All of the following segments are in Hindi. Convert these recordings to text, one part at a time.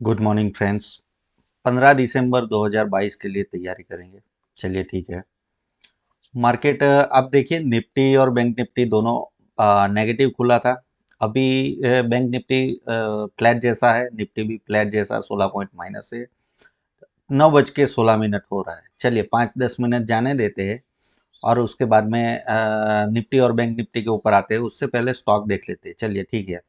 Good morning friends. 15 दिसंबर 2022 के लिए तैयारी करेंगे। चलिए ठीक है। मार्केट आप देखिए, निफ्टी और बैंक निफ्टी दोनों नेगेटिव खुला था। अभी बैंक निफ्टी फ्लैट जैसा है, निफ्टी भी फ्लैट जैसा 16 पॉइंट माइनस है। 9:16 हो रहा है। चलिए 5-10 मिनट जाने देते हैं और उसके बाद में निफ्टी और बैंक निफ्टी के ऊपर आते हैं। उससे पहले स्टॉक देख लेते हैं। चलिए ठीक है।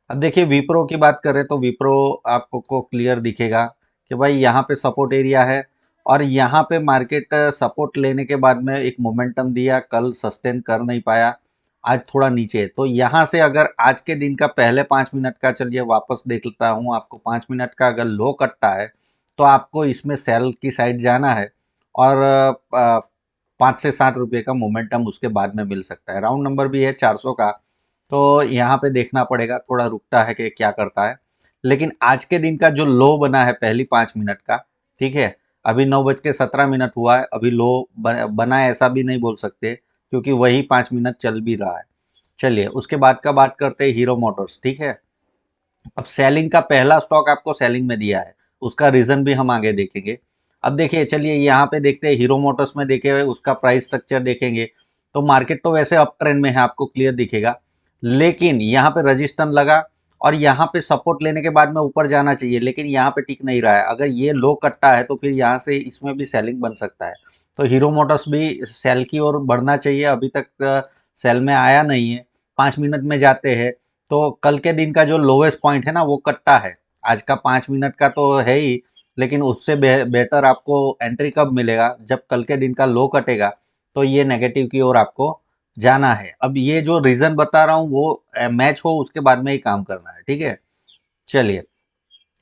अब देखिए विप्रो की बात करें तो विप्रो आपको क्लियर दिखेगा कि भाई यहाँ पे सपोर्ट एरिया है और यहाँ पे मार्केट सपोर्ट लेने के बाद में एक मोमेंटम दिया, कल सस्टेन कर नहीं पाया, आज थोड़ा नीचे है। तो यहाँ से अगर आज के दिन का पहले 5 मिनट का, चलिए वापस देख लेता हूँ, आपको 5 मिनट का अगर लो कटता है तो आपको इसमें सेल की साइड जाना है और 5 से 7 रुपये का मोमेंटम उसके बाद में मिल सकता है। राउंड नंबर भी है 400 का। तो यहाँ पे देखना पड़ेगा थोड़ा रुकता है कि क्या करता है। लेकिन आज के दिन का जो लो बना है पहली 5 मिनट का, ठीक है, अभी 9:17 हुआ है, अभी लो बना है ऐसा भी नहीं बोल सकते क्योंकि वही 5 मिनट चल भी रहा है। चलिए उसके बाद का बात करते हैं, हीरो मोटर्स। ठीक है। अब सेलिंग का पहला स्टॉक आपको सेलिंग में दिया है, उसका रीजन भी हम आगे देखेंगे। अब देखिए, चलिए यहाँ पे देखते हैं हीरो मोटर्स में, देखे हुए उसका प्राइस स्ट्रक्चर देखेंगे तो मार्केट तो वैसे अप ट्रेंड में है, आपको क्लियर दिखेगा। लेकिन यहाँ पे रजिस्टेंस लगा और यहाँ पे सपोर्ट लेने के बाद में ऊपर जाना चाहिए, लेकिन यहाँ पे टिक नहीं रहा है। अगर ये लो कटता है तो फिर यहाँ से इसमें भी सेलिंग बन सकता है। तो हीरो मोटर्स भी सेल की ओर बढ़ना चाहिए, अभी तक सेल में आया नहीं है। 5 मिनट में जाते हैं तो कल के दिन का जो लोवेस्ट पॉइंट है ना वो कट्टा है। आज का 5 मिनट का तो है ही, लेकिन उससे बेटर आपको एंट्री कब मिलेगा, जब कल के दिन का लो कटेगा। तो ये नेगेटिव की ओर आपको जाना है। अब ये जो रीजन बता रहा हूँ वो मैच हो उसके बाद में ही काम करना है। ठीक है। चलिए,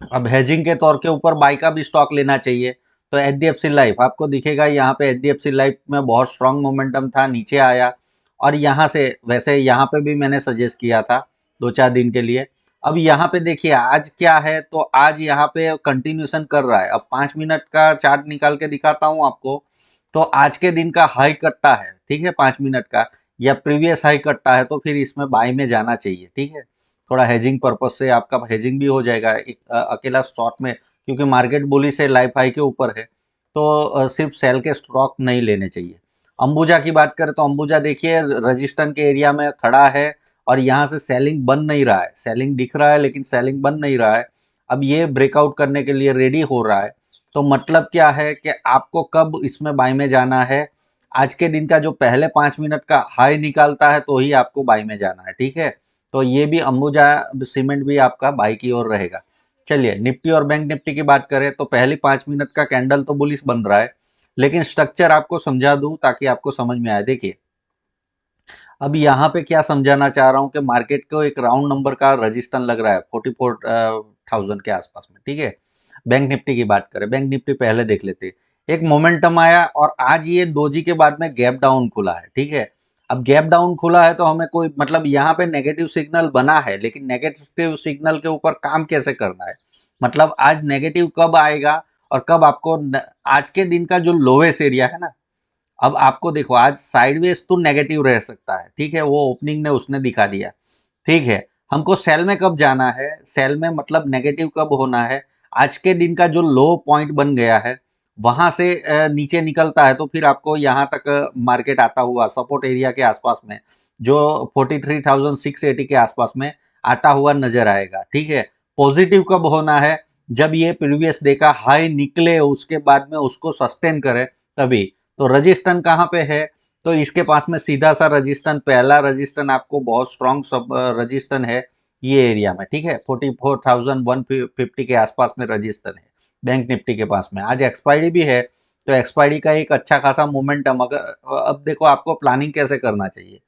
अब हेजिंग के तौर के ऊपर बाई का भी स्टॉक लेना चाहिए। तो H D F C life आपको दिखेगा, यहाँ पे H D F C life में बहुत स्ट्रांग मोमेंटम था, नीचे आया और यहाँ से, वैसे यहाँ पे भी मैंने सजेस्ट किया था 2-4 दिन के लिए। अब यहाँ पे देखिए आज क्या है, तो आज यहाँ पे कंटिन्यूशन कर रहा है। अब 5 मिनट का चार्ट निकाल के दिखाता हूँ आपको। तो आज के दिन का हाई कट्टा है, ठीक है, 5 मिनट का, या प्रीवियस हाई कट्टा है तो फिर इसमें बाई में जाना चाहिए। ठीक है। थोड़ा हेजिंग पर्पज से आपका हेजिंग भी हो जाएगा एक अकेला स्टॉक में, क्योंकि मार्केट बुली से लाइफ हाई के ऊपर है। तो सिर्फ सेल के स्टॉक नहीं लेने चाहिए। अंबुजा की बात करें तो अंबुजा देखिए रजिस्टेंस के एरिया में खड़ा है और यहाँ से सेलिंग बन नहीं रहा है। सेलिंग दिख रहा है लेकिन सेलिंग बन नहीं रहा है। अब ये ब्रेकआउट करने के लिए रेडी हो रहा है। तो मतलब क्या है कि आपको कब इसमें बाई में जाना है, आज के दिन का जो पहले 5 मिनट का हाई निकालता है तो ही आपको बाई में जाना है। ठीक है। तो ये भी अंबुजा सीमेंट भी आपका बाई की ओर रहेगा। चलिए निफ्टी और बैंक निफ्टी की बात करें तो पहली 5 मिनट का कैंडल तो बुलिश बन रहा है, लेकिन स्ट्रक्चर आपको समझा दूं ताकि आपको समझ में आए। देखिए, अब यहाँ पे क्या समझाना चाह रहा हूँ कि मार्केट को एक राउंड नंबर का रजिस्टेंस लग रहा है 44,000 के आसपास में। ठीक है। बैंक निफ्टी की बात करें, बैंक निफ्टी पहले देख लेते हैं। एक मोमेंटम आया और आज ये दोजी के बाद में गैप डाउन खुला है। ठीक है। अब गैप डाउन खुला है तो हमें कोई मतलब, यहाँ पे नेगेटिव सिग्नल बना है, लेकिन नेगेटिव सिग्नल के ऊपर काम कैसे करना है, मतलब आज नेगेटिव कब आएगा और कब आपको आज के दिन का जो लोवेस्ट एरिया है ना, अब आपको देखो आज साइडवेज तो नेगेटिव रह सकता है, ठीक है, वो ओपनिंग ने उसने दिखा दिया। ठीक है। हमको सेल में कब जाना है, सेल में मतलब नेगेटिव कब होना है, आज के दिन का जो लो पॉइंट बन गया है वहां से नीचे निकलता है तो फिर आपको यहाँ तक मार्केट आता हुआ सपोर्ट एरिया के आसपास में, जो 43,680 के आसपास में आता हुआ नजर आएगा। ठीक है। पॉजिटिव कब होना है, जब ये प्रीवियस डे का हाई निकले उसके बाद में उसको सस्टेन करे तभी। तो रजिस्टेंस कहाँ पे है, तो इसके पास में सीधा सा रजिस्टेंस, पहला रजिस्टेंस आपको बहुत स्ट्रॉन्ग सब रजिस्टेंस है ये एरिया में। ठीक है। 44,150 के आसपास में रजिस्टेंस है बैंक निफ्टी के पास में। आज एक्सपायरी भी है तो एक्सपायरी का एक अच्छा खासा मोमेंटम, अगर अब देखो आपको प्लानिंग कैसे करना चाहिए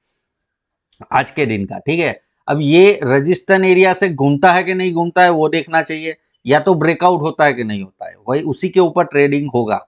आज के दिन का। ठीक है। अब ये रजिस्टेंस एरिया से घूमता है कि नहीं घूमता है वो देखना चाहिए, या तो ब्रेकआउट होता है कि नहीं होता है, वही उसी के ऊपर ट्रेडिंग होगा।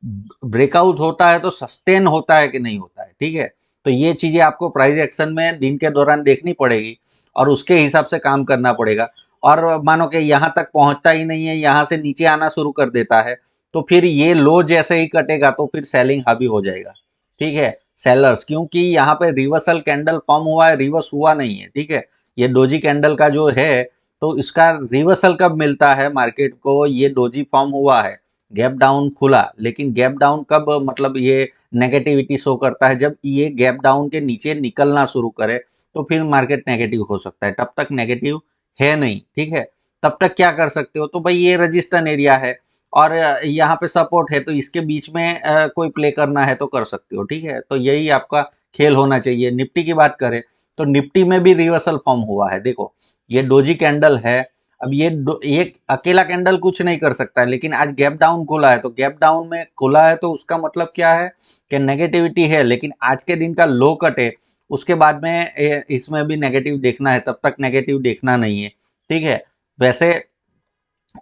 ब्रेकआउट होता है तो सस्टेन होता है कि नहीं होता है। ठीक है। तो ये चीजें आपको प्राइस एक्शन में दिन के दौरान देखनी पड़ेगी और उसके हिसाब से काम करना पड़ेगा। और मानो कि यहाँ तक पहुंचता ही नहीं है, यहाँ से नीचे आना शुरू कर देता है, तो फिर ये लो जैसे ही कटेगा तो फिर सेलिंग हावी हो जाएगा। ठीक है। सेलर्स, क्योंकि यहाँ पे रिवर्सल कैंडल फॉर्म हुआ है, रिवर्स हुआ नहीं है। ठीक है। ये डोजी कैंडल का जो है तो इसका रिवर्सल कब मिलता है मार्केट को, ये डोजी फॉर्म हुआ है, गैप डाउन खुला, लेकिन गैप डाउन कब मतलब ये नेगेटिविटी शो करता है, जब ये गैप डाउन के नीचे निकलना शुरू करे तो फिर मार्केट नेगेटिव हो सकता है, तब तक नेगेटिव है नहीं, ठीक है। तब तक क्या कर सकते हो, तो भाई ये रजिस्टेंस एरिया है और यहाँ पे सपोर्ट है, तो इसके बीच में कोई प्ले करना है तो कर सकते हो, ठीक है। तो यही आपका खेल होना चाहिए। निफ्टी की बात करें तो निफ्टी में भी रिवर्सल फॉर्म हुआ है, देखो ये डोजी कैंडल है। अब ये अकेला कैंडल कुछ नहीं कर सकता है, लेकिन आज गैप डाउन खुला है, तो गैप डाउन में खुला है तो उसका मतलब क्या है कि नेगेटिविटी है, लेकिन आज के दिन का लो कट है, उसके बाद में इसमें भी नेगेटिव देखना है, तब तक नेगेटिव देखना नहीं है, ठीक है। वैसे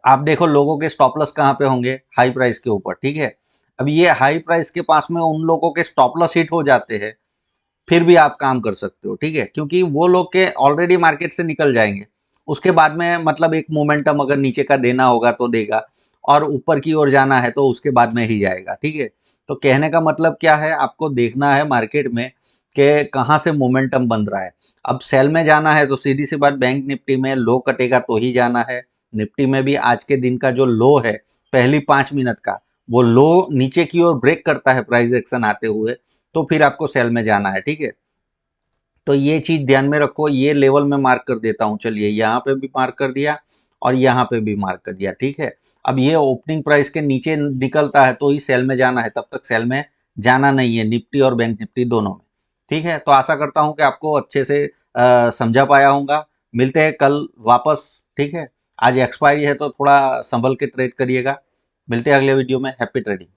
आप देखो लोगों के स्टॉप लॉस कहाँ पे होंगे, हाई प्राइस के ऊपर, ठीक है। अब ये हाई प्राइस के पास में उन लोगों के स्टॉप लॉस हिट हो जाते हैं, फिर भी आप काम कर सकते हो, ठीक है, क्योंकि वो लोग के ऑलरेडी मार्केट से निकल जाएंगे। उसके बाद में मतलब एक मोमेंटम अगर नीचे का देना होगा तो देगा, और ऊपर की ओर जाना है तो उसके बाद में ही जाएगा, ठीक है। तो कहने का मतलब क्या है, आपको देखना है मार्केट में कि कहाँ से मोमेंटम बन रहा है। अब सेल में जाना है तो सीधी सी बात, बैंक निफ्टी में लो कटेगा तो ही जाना है। निफ्टी में भी आज के दिन का जो लो है पहली 5 मिनट का, वो लो नीचे की ओर ब्रेक करता है प्राइस एक्शन आते हुए, तो फिर आपको सेल में जाना है, ठीक है। तो ये चीज ध्यान में रखो, ये लेवल में मार्क कर देता हूँ, चलिए यहाँ पे भी मार्क कर दिया और यहाँ पे भी मार्क कर दिया, ठीक है। अब ये ओपनिंग प्राइस के नीचे निकलता है तो ही सेल में जाना है, तब तक सेल में जाना नहीं है, निफ्टी और बैंक निफ्टी दोनों में, ठीक है। तो आशा करता हूँ कि आपको अच्छे से समझा पाया होगा। मिलते हैं कल वापस, ठीक है। आज एक्सपायरी है तो थोड़ा संभल के ट्रेड करिएगा। मिलते हैं अगले वीडियो में। Happy trading.